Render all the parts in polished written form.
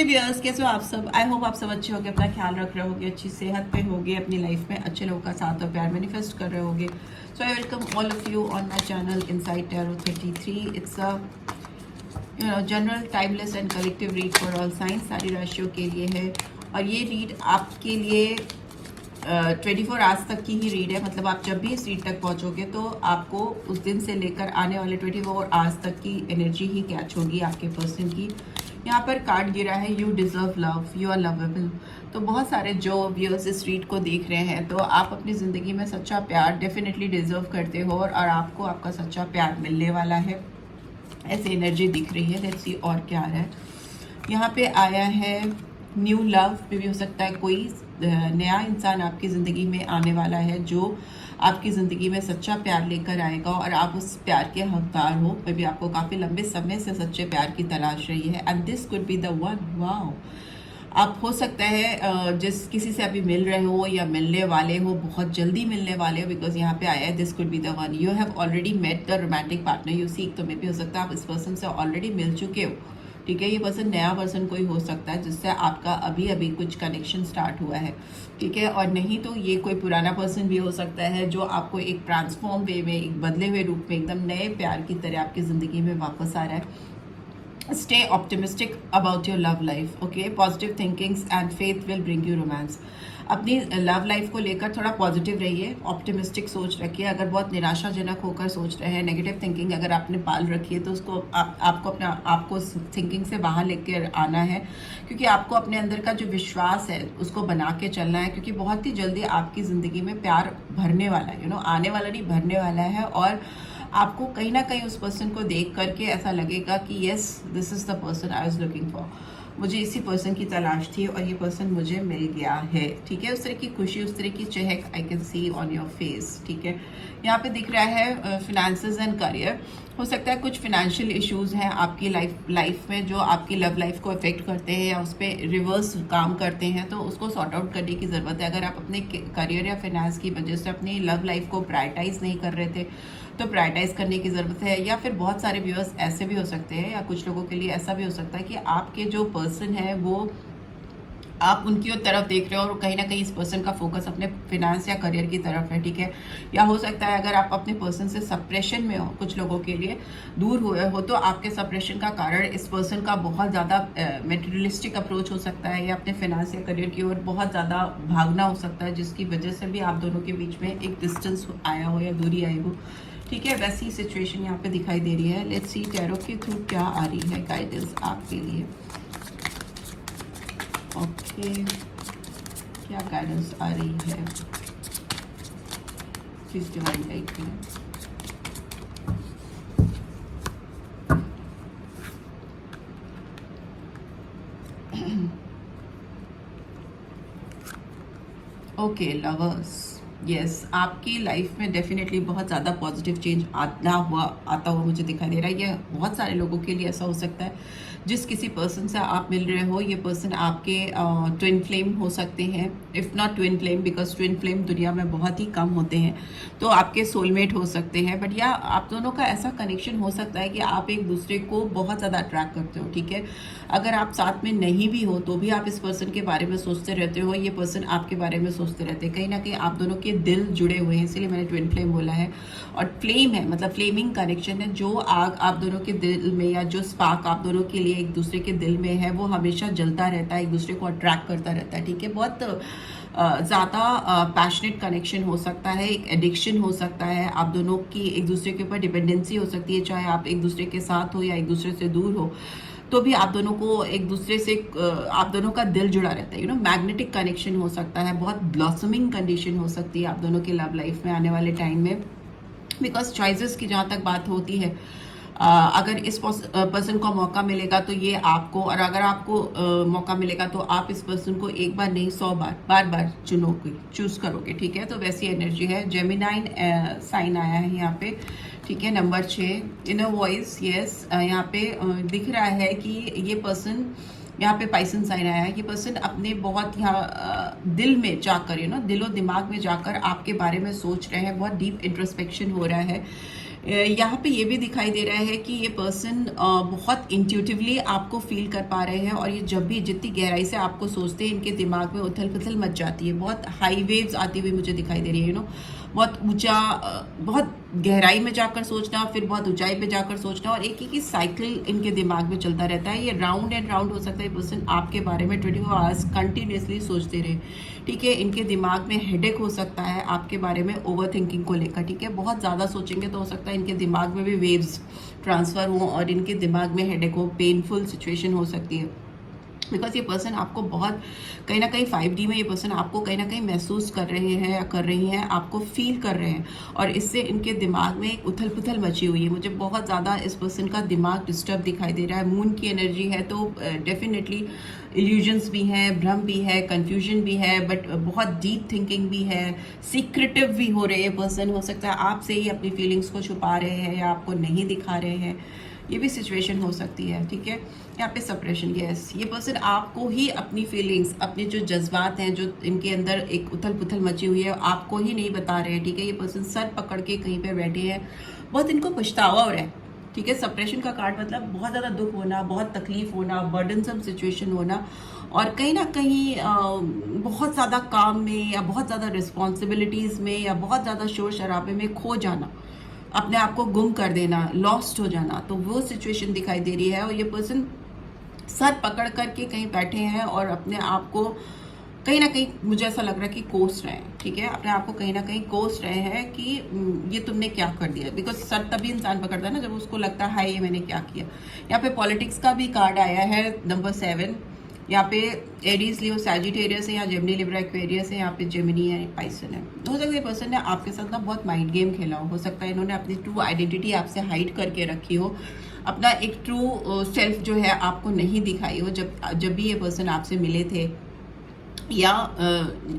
Viewers, कैसे हो आप सब? आई होप आप सब अच्छे होगे, अपना ख्याल रख रहे होगे, अच्छी सेहत पे होगे, अपनी लाइफ में अच्छे लोगों का साथ और प्यार मैनिफेस्ट कर रहे होगे। So I welcome all of you on my channel inside tarot 33। It's a general timeless and collective read for all signs, सारी राशियों के लिए है। और ये रीड आपके लिए 24 आवर्स तक की ही रीड है। मतलब आप जब भी इस रीड तक पहुंचोगे तो आपको उस दिन से लेकर आने वाले 24 आवर्स तक की एनर्जी ही कैच होगी आपके पर्सन की। यहाँ पर कार्ड गिरा है, you deserve love, you are lovable. तो बहुत सारे जो व्यूअर्स इस रीड को देख रहे हैं, तो आप अपनी ज़िंदगी में सच्चा प्यार डेफिनेटली डिजर्व करते हो और आपको आपका सच्चा प्यार मिलने वाला है, ऐसी एनर्जी दिख रही है। लेट्स सी और क्या है। यहाँ पे आया है न्यू लव। भी हो सकता है कोई नया इंसान आपकी ज़िंदगी में आने वाला है जो आपकी ज़िंदगी में सच्चा प्यार लेकर आएगा और आप उस प्यार के हकदार हो। मे भी आपको काफ़ी लंबे समय से सच्चे प्यार की तलाश रही है and this could be the one. Wow! आप हो सकता है जिस किसी से अभी मिल रहे हो या मिलने वाले हो, बहुत जल्दी मिलने वाले हो, बिकॉज यहाँ पे आया है this could be the one. You have already met the romantic partner you seek. तो मे भी हो सकता है आप इस पर्सन से ऑलरेडी मिल चुके हो। ठीक है, ये पर्सन नया पर्सन कोई हो सकता है जिससे आपका अभी अभी कुछ कनेक्शन स्टार्ट हुआ है। ठीक है, और नहीं तो ये कोई पुराना पर्सन भी हो सकता है जो आपको एक ट्रांसफॉर्म वे में, एक बदले हुए रूप में, एकदम नए प्यार की तरह आपकी ज़िंदगी में वापस आ रहा है। Stay optimistic about your love life, okay? Positive thinkings and faith will bring you romance. अपनी लव लाइफ को लेकर थोड़ा पॉजिटिव रहिए, ऑप्टिमिस्टिक सोच रखिए। अगर बहुत निराशाजनक होकर सोच रहे हैं, नेगेटिव थिंकिंग अगर आपने पाल रखी है, तो उसको आपको अपना आपको थिंकिंग से बाहर लेकर आना है, क्योंकि आपको अपने अंदर का जो विश्वास है उसको बना के चलना है, क्योंकि बहुत ही जल्दी आपकी ज़िंदगी में प्यार भरने वाला है। आने वाला नहीं, भरने वाला है। और आपको कहीं ना कहीं उस पर्सन को देख करके ऐसा लगेगा कि yes, this is the person I was looking for. मुझे इसी पर्सन की तलाश थी और ये पर्सन मुझे मिल गया है। ठीक है, उस तरह की खुशी, उस तरह की चहक I can see on your face. ठीक है, यहाँ पे दिख रहा है फिनेंसेस एंड करियर। हो सकता है कुछ फिनेंशियल इश्यूज हैं आपकी लाइफ में जो आपकी लव लाइफ को अफेक्ट करते हैं या उस पर रिवर्स काम करते हैं, तो उसको सॉर्ट आउट करने की ज़रूरत है। अगर आप अपने करियर या फिनेंस की वजह से अपनी लव लाइफ को प्रायोरिटाइज नहीं कर रहे थे, तो प्रायोरिटाइज करने की ज़रूरत है। या फिर बहुत सारे व्यूअर्स ऐसे भी हो सकते हैं, या कुछ लोगों के लिए ऐसा भी हो सकता है कि आपके जो पर्सन है वो आप उनकी ओर तरफ देख रहे हो और कहीं ना कहीं इस पर्सन का फोकस अपने फिनेंस या करियर की तरफ है। ठीक है, या हो सकता है अगर आप अपने पर्सन से सप्रेशन में हो, कुछ लोगों के लिए दूर हुए हो, तो आपके सप्रेशन का कारण इस पर्सन का बहुत ज़्यादा मेटेरियलिस्टिक अप्रोच हो सकता है, या अपने फिनेंस या करियर की ओर बहुत ज़्यादा भागना हो सकता है, जिसकी वजह से भी आप दोनों के बीच में एक डिस्टेंस आया हो या दूरी आई हो। ठीक है, वैसी सिचुएशन यहाँ पे दिखाई दे रही है। लेट्स सी टैरो के थ्रू क्या आ रही है गाइडेंस आपके लिए। ओके, क्या गाइडेंस आ रही है? प्लीज डिवाइन गाइड करें। ओके लवर्स, यस, आपकी लाइफ में डेफिनेटली बहुत ज़्यादा पॉजिटिव चेंज आता हुआ मुझे दिखाई दे रहा है। ये बहुत सारे लोगों के लिए ऐसा हो सकता है, जिस किसी पर्सन से आप मिल रहे हो, ये पर्सन आपके ट्विन फ्लेम हो सकते हैं, if not twin flame, because twin flame दुनिया में बहुत ही कम होते हैं, तो आपके सोलमेट हो सकते हैं। बट या आप दोनों का ऐसा कनेक्शन हो सकता है कि आप एक दूसरे को बहुत ज़्यादा अट्रैक्ट करते हो। ठीक है, अगर आप साथ में नहीं भी हो तो भी आप इस पर्सन के बारे में सोचते रहते हो, ये पर्सन आपके बारे में सोचते रहते हैं। कहीं ना कहीं आप दोनों के दिल जुड़े हुए हैं, इसीलिए मैंने ट्विन फ्लेम बोला है। और फ्लेम है मतलब फ्लेमिंग कनेक्शन है, जो आग आप दोनों के दिल में, या जो स्पार्क आप दोनों के लिए एक दूसरे के दिल में है, वो हमेशा जलता रहता है, एक दूसरे को अट्रैक्ट करता रहता है। ठीक है, बहुत ज़्यादा पैशनेट कनेक्शन हो सकता है, एक एडिक्शन हो सकता है, आप दोनों की एक दूसरे के ऊपर डिपेंडेंसी हो सकती है, चाहे आप एक दूसरे के साथ हो या एक दूसरे से दूर हो, तो भी आप दोनों को एक दूसरे से आप दोनों का दिल जुड़ा रहता है। मैग्नेटिक कनेक्शन हो सकता है, बहुत ब्लॉसमिंग कंडीशन हो सकती है आप दोनों के लव लाइफ में आने वाले टाइम में। बिकॉज चॉइसेस की जहाँ तक बात होती है, अगर इस पर्सन को मौका मिलेगा तो ये आपको, और अगर आपको मौका मिलेगा तो आप इस पर्सन को एक बार नहीं 100 बार बार चूज करोगे। ठीक है, तो वैसी एनर्जी है। जेमिनाइन साइन आया है यहाँ पे। ठीक है, नंबर 6 इनर वॉइस, यस, यहाँ पे दिख रहा है कि ये पर्सन, यहाँ पे पाइसन साइन आया है, ये पर्सन अपने बहुत यहाँ दिल में जाकर, दिलो दिमाग में जाकर आपके बारे में सोच रहे हैं, बहुत डीप इंट्रोस्पेक्शन हो रहा है। यहाँ पे ये भी दिखाई दे रहा है कि ये पर्सन बहुत इंट्यूटिवली आपको फील कर पा रहे हैं, और ये जब भी जितनी गहराई से आपको सोचते हैं इनके दिमाग में उथल पुथल मच जाती है, बहुत हाई वेव्स आती हुई मुझे दिखाई दे रही है। बहुत ऊंचा, बहुत गहराई में जाकर सोचना, फिर बहुत ऊंचाई पे जाकर सोचना, और एक ही साइकिल इनके दिमाग में चलता रहता है। ये राउंड एंड राउंड हो सकता है। पर्सन आपके बारे में 24 आवर्स कंटिन्यूसली सोचते रहे, ठीक है। इनके दिमाग में हेडेक हो सकता है आपके बारे में ओवर थिंकिंग को लेकर, ठीक है। बहुत ज़्यादा सोचेंगे तो हो सकता है इनके दिमाग में भी वेव्स ट्रांसफ़र हो और इनके दिमाग में हेडेक हो, पेनफुल सिचुएशन हो सकती है। बिकॉज ये पर्सन आपको बहुत कहीं ना कहीं 5D में ये पर्सन आपको कहीं ना कहीं महसूस कर रहे हैं या कर रही हैं, आपको फील कर रहे हैं, और इससे इनके दिमाग में एक उथल पुथल मची हुई है। मुझे बहुत ज़्यादा इस पर्सन का दिमाग डिस्टर्ब दिखाई दे रहा है। मून की एनर्जी है तो डेफिनेटली इल्यूजन्स भी हैं, भ्रम भी है, कन्फ्यूजन भी है, बट बहुत डीप थिंकिंग भी है, सीक्रेटिव भी हो रहे हैं पर्सन। हो सकता है आपसे ही अपनी फीलिंग्स को छुपा रहे हैं या आपको नहीं दिखा रहे हैं, ये भी सिचुएशन हो सकती है, ठीक है। यहाँ पे सप्रेशन, यस, ये पर्सन आपको ही अपनी फीलिंग्स, अपने जो जज्बात हैं, जो इनके अंदर एक उथल पुथल मची हुई है, आपको ही नहीं बता रहे हैं, ठीक है। ये पर्सन सर पकड़ के कहीं पे बैठे हैं, बहुत इनको पछतावा हो रहा है, ठीक है। सप्रेशन का कार्ड मतलब बहुत ज़्यादा दुख होना, बहुत तकलीफ होना, बर्डनसम सिचुएशन होना, और कहीं ना कहीं बहुत ज़्यादा काम में या बहुत ज़्यादा रिस्पॉन्सिबिलिटीज़ में या बहुत ज़्यादा शोर शराबे में खो जाना, अपने आप को गुम कर देना, लॉस्ट हो जाना, तो वो सिचुएशन दिखाई दे रही है। और ये पर्सन सर पकड़ करके कहीं बैठे हैं और अपने आप को कहीं ना कहीं, मुझे ऐसा लग रहा है कि कोस रहे हैं, ठीक है। अपने आप को कहीं ना कहीं कोस रहे हैं कि ये तुमने क्या कर दिया। बिकॉज सर तभी इंसान पकड़ता है ना जब उसको लगता है हाय ये मैंने क्या किया। यहाँ पे पॉलिटिक्स का भी कार्ड आया है, नंबर 7। यहाँ पे एरीज, लियो, सैजिटेरियस है, यहाँ जेमिनी, लिब्रा, एक्वेरियस है, यहाँ पे जेमिनी है, पाइसन है। हो सकता है पर्सन ने आपके साथ ना बहुत माइंड गेम खेला हो सकता है इन्होंने अपनी ट्रू आइडेंटिटी आपसे हाइड करके रखी हो, अपना एक ट्रू सेल्फ जो है आपको नहीं दिखाई हो जब भी ये पर्सन आपसे मिले थे, या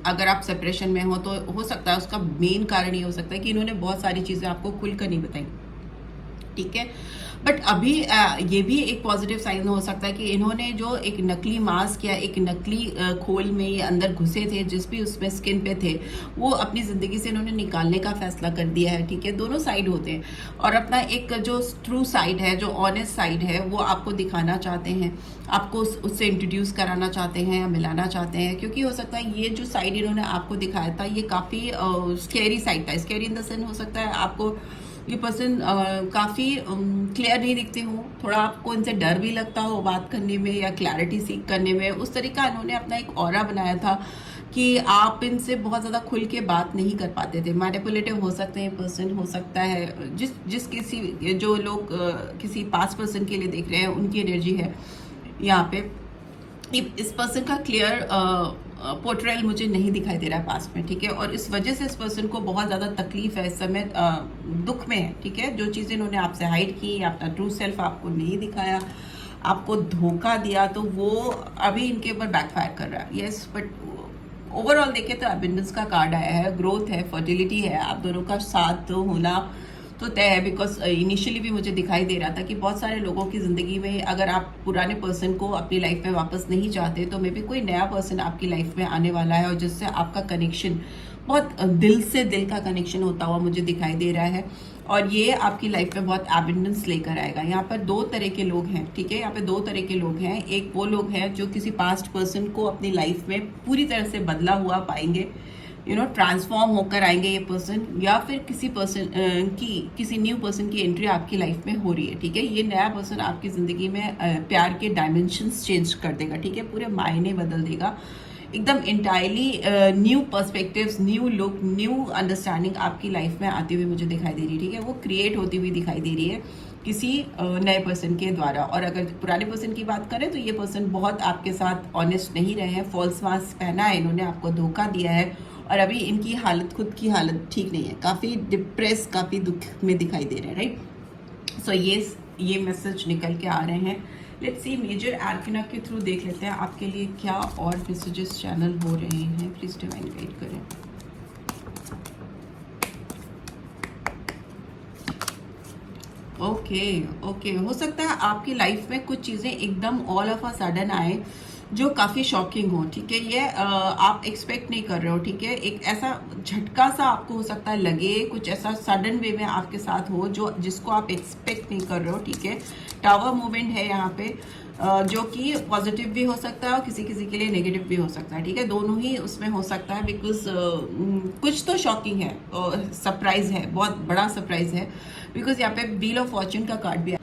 अगर आप सेपरेशन में हो तो हो सकता है उसका मेन कारण ये हो सकता है कि इन्होंने बहुत सारी चीज़ें आपको खुलकर नहीं बताई, ठीक है। बट अभी ये भी एक पॉजिटिव साइन हो सकता है कि इन्होंने जो एक नकली मास्क या एक नकली खोल में ये अंदर घुसे थे, जिस भी उसमें स्किन पे थे, वो अपनी ज़िंदगी से इन्होंने निकालने का फैसला कर दिया है, ठीक है। दोनों साइड होते हैं, और अपना एक जो ट्रू साइड है, जो ऑनेस्ट साइड है, वो आपको दिखाना चाहते हैं, आपको उससे इंट्रोड्यूस कराना चाहते हैं या मिलाना चाहते हैं। क्योंकि हो सकता है ये जो साइड इन्होंने आपको दिखाया था ये काफ़ी स्केरी साइड था। स्केरी इन द सेंस हो सकता है आपको ये पर्सन काफ़ी क्लियर नहीं दिखते हो, थोड़ा आपको इनसे डर भी लगता हो बात करने में या क्लैरिटी सीख करने में। उस तरीका इन्होंने अपना एक ऑरा बनाया था कि आप इनसे बहुत ज़्यादा खुल के बात नहीं कर पाते थे। मैनिपुलेटिव हो सकते हैं पर्सन, हो सकता है जिस किसी, जो लोग किसी पास पर्सन के लिए देख रहे हैं उनकी एनर्जी है यहाँ पे। इस पर्सन का क्लियर पोर्ट्रेल मुझे नहीं दिखाई दे रहा है पास में, ठीक है। और इस वजह से इस पर्सन को बहुत ज़्यादा तकलीफ है इस समय, दुख में है, ठीक है। जो चीज़ें इन्होंने आपसे हाइड की, अपना ट्रू सेल्फ आपको नहीं दिखाया, आपको धोखा दिया, तो वो अभी इनके ऊपर बैकफायर कर रहा है, यस। बट ओवरऑल देखें तो अबंडेंस का कार्ड आया है, ग्रोथ है, फर्टिलिटी है, आप दोनों का साथ होना तो तय है। बिकॉज इनिशियली भी मुझे दिखाई दे रहा था कि बहुत सारे लोगों की ज़िंदगी में अगर आप पुराने पर्सन को अपनी लाइफ में वापस नहीं चाहते तो मे बी कोई नया पर्सन आपकी लाइफ में आने वाला है, और जिससे आपका कनेक्शन बहुत दिल से दिल का कनेक्शन होता हुआ मुझे दिखाई दे रहा है, और ये आपकी लाइफ में बहुत एबंडेंस लेकर आएगा। यहाँ पर 2 तरह के लोग हैं, ठीक है। यहाँ पे 2 तरह के लोग हैं। एक वो लोग हैं जो किसी पास्ट पर्सन को अपनी लाइफ में पूरी तरह से बदला हुआ पाएंगे, ट्रांसफॉर्म होकर आएंगे ये पर्सन, या फिर किसी पर्सन किसी न्यू पर्सन की एंट्री आपकी लाइफ में हो रही है, ठीक है। ये नया पर्सन आपकी ज़िंदगी में प्यार के डायमेंशंस चेंज कर देगा, ठीक है, पूरे मायने बदल देगा, एकदम entirely new perspectives, new look, new understanding आपकी लाइफ में आती हुई मुझे दिखाई दे रही है, ठीक है। वो क्रिएट होती हुई दिखाई दे रही है किसी नए पर्सन के द्वारा। और अगर पुराने पर्सन की बात करें तो ये पर्सन बहुत आपके साथ ऑनेस्ट नहीं रहे हैं, फॉल्स मास्क पहना है, इन्होंने आपको धोखा दिया है, और अभी इनकी हालत, खुद की हालत ठीक नहीं है, काफ़ी डिप्रेस, काफ़ी दुख में दिखाई दे रहे हैं, राइट। सो ये मैसेज निकल के आ रहे हैं। लेट्स सी मेजर आर्कना के थ्रू देख लेते हैं आपके लिए क्या और मैसेजेस चैनल हो रहे हैं। प्लीज डिवाइन गाइड करें। ओके, हो सकता है आपकी लाइफ में कुछ चीज़ें एकदम ऑल ऑफ अ सडन आए, जो काफी शॉकिंग हो, ठीक है। ये आप एक्सपेक्ट नहीं कर रहे हो, ठीक है। एक ऐसा झटका सा आपको हो सकता है लगे, कुछ ऐसा सडन वे में आपके साथ हो जो जिसको आप एक्सपेक्ट नहीं कर रहे हो, ठीक है। टावर मूवमेंट है यहाँ पे, जो कि पॉजिटिव भी हो सकता है और किसी किसी के लिए नेगेटिव भी हो सकता है, ठीक है। दोनों ही उसमें हो सकता है, बिकॉज कुछ तो शॉकिंग है और सरप्राइज है, बहुत बड़ा सरप्राइज है। बिकॉज यहाँ पे व्हील ऑफ फॉर्च्यून का कार्ड भी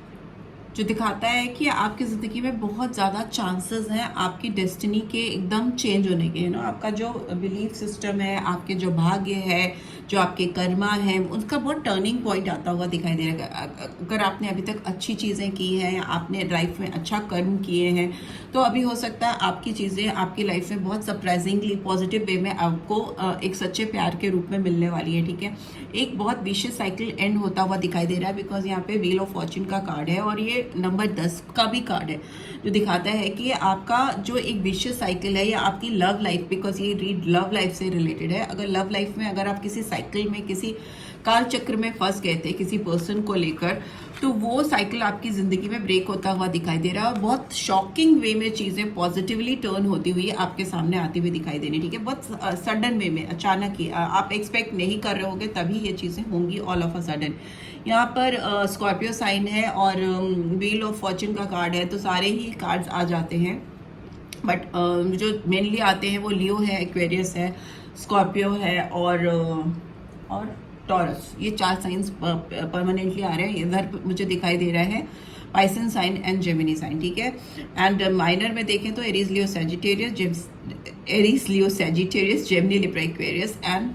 जो दिखाता है कि आपकी ज़िंदगी में बहुत ज़्यादा चांसेस हैं आपकी डेस्टिनी के एकदम चेंज होने के, ना। आपका जो बिलीफ सिस्टम है, आपके जो भाग्य है, जो आपके कर्मा है, उसका बहुत टर्निंग पॉइंट आता हुआ दिखाई दे रहा है। अगर आपने अभी तक अच्छी चीज़ें की हैं, आपने लाइफ में अच्छा कर्म किए हैं, तो अभी हो सकता है आपकी चीज़ें आपकी लाइफ में बहुत सरप्राइजिंगली पॉजिटिव वे में आपको एक सच्चे प्यार के रूप में मिलने वाली है, ठीक है। एक बहुत विशियस साइकिल एंड होता हुआ दिखाई दे रहा है, बिकॉज यहाँ पे व्हील ऑफ फॉर्च्यून का कार्ड है और ये नंबर 10 का भी कार्ड है, जो दिखाता है कि आपका जो एक विशियस साइकिल है, या आपकी लव लाइफ, बिकॉज ये रीड लव लाइफ से रिलेटेड है। अगर लव लाइफ में अगर आप किसी साइकिल में, किसी काल चक्र में फंस गए थे किसी पर्सन को लेकर, तो वो साइकिल आपकी जिंदगी में ब्रेक होता हुआ दिखाई दे रहा है और बहुत शॉकिंग वे में चीजें पॉजिटिवली टर्न होती हुई आपके सामने आती हुई दिखाई दे रही, ठीक है। बहुत सडन वे में, अचानक ही, आप एक्सपेक्ट नहीं कर रहे होगे तभी ये चीजें होंगी ऑल ऑफ अ सडन। यहाँ पर स्कॉर्पियो साइन है और व्हील ऑफ फॉर्च्यून का कार्ड है, तो सारे ही कार्ड्स आ जाते हैं, बट जो मेनली आते हैं वो लियो है, एक्वेरियस है, स्कॉर्पियो है और टॉरस। ये 4 साइंस परमानेंटली आ रहे हैं। इधर मुझे दिखाई दे रहा है Pisces sign and Gemini sign, ठीक है। एंड माइनर में देखें तो Aries Leo Sagittarius, Gemini, Libra, Aquarius and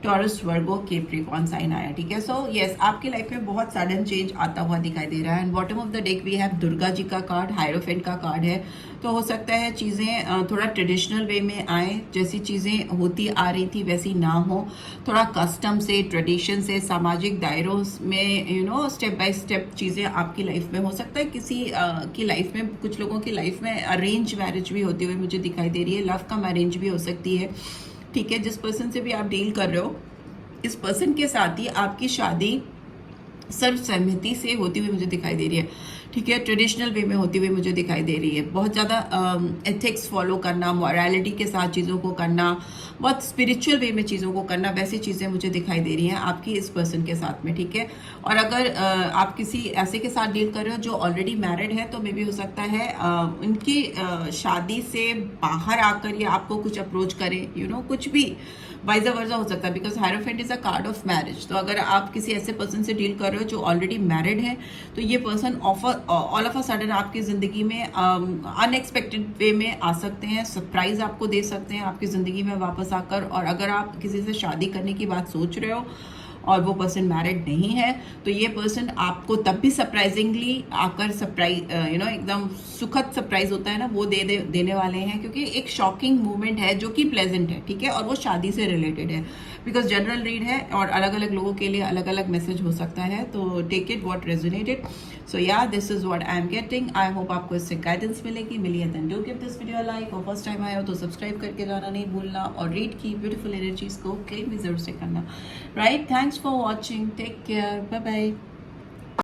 Taurus, Virgo, Capricorn sign आया, ठीक है। सो यस, आपकी लाइफ में बहुत सडन चेंज आता हुआ दिखाई दे रहा है। And bottom of the deck we have Durga ji का कार्ड, हायरोफेंट का कार्ड है। तो हो सकता है चीज़ें थोड़ा ट्रेडिशनल वे में आए, जैसी चीज़ें होती आ रही थी वैसी ना हो, थोड़ा कस्टम से, ट्रेडिशन से, सामाजिक दायरों में स्टेप बाय स्टेप चीज़ें आपकी लाइफ में हो सकता है। किसी की लाइफ में, कुछ लोगों की लाइफ में अरेंज मैरिज भी होती हुई मुझे दिखाई दे रही है, लव का मैरिज भी हो सकती है, ठीक है। जिस पर्सन से भी आप डील कर रहे हो, इस पर्सन के साथ ही आपकी शादी सर्वसहमति से होती हुई मुझे दिखाई दे रही है, ठीक है। ट्रेडिशनल वे में होती हुई मुझे दिखाई दे रही है। बहुत ज़्यादा एथिक्स फॉलो करना, मॉरलिटी के साथ चीज़ों को करना, बहुत स्पिरिचुअल वे में चीज़ों को करना, वैसी चीज़ें मुझे दिखाई दे रही हैं आपकी इस पर्सन के साथ में, ठीक है। और अगर आप किसी ऐसे के साथ डील कर रहे हो जो ऑलरेडी मैरिड है, तो मे भी हो सकता है उनकी शादी से बाहर आकर ये आपको कुछ अप्रोच करे, कुछ भी वाइजा वर्जा हो सकता है, because hierophant is a card of marriage. तो अगर आप किसी ऐसे पर्सन से डील कर रहे हो जो ऑलरेडी मैरिड है, तो ये person all of a sudden आपकी ज़िंदगी में अनएक्सपेक्टेड वे में आ सकते हैं, सरप्राइज आपको दे सकते हैं आपकी ज़िंदगी में वापस आकर। और अगर आप किसी से शादी करने की बात सोच रहे हो और वो पर्सन मैरिड नहीं है, तो ये पर्सन आपको तब भी सरप्राइजिंगली आकर सरप्राइज एकदम सुखद सरप्राइज होता है ना, वो देने वाले हैं, क्योंकि एक शॉकिंग मूवमेंट है जो कि प्लेजेंट है, ठीक है। और वो शादी से रिलेटेड है, बिकॉज जनरल रीड है और अलग अलग लोगों के लिए अलग अलग मैसेज हो सकता है। तो take it what resonated. So yeah, this is what I am getting. I hope आपको इससे गाइडेंस मिली है। Then do give this video like, और फर्स्ट टाइम आए हो तो सब्सक्राइब करके जाना नहीं भूलना, और रीड की ब्यूटीफुल एनर्जीज को क्लेम भी जरूर से करना, right. Thanks for watching, take care, bye bye.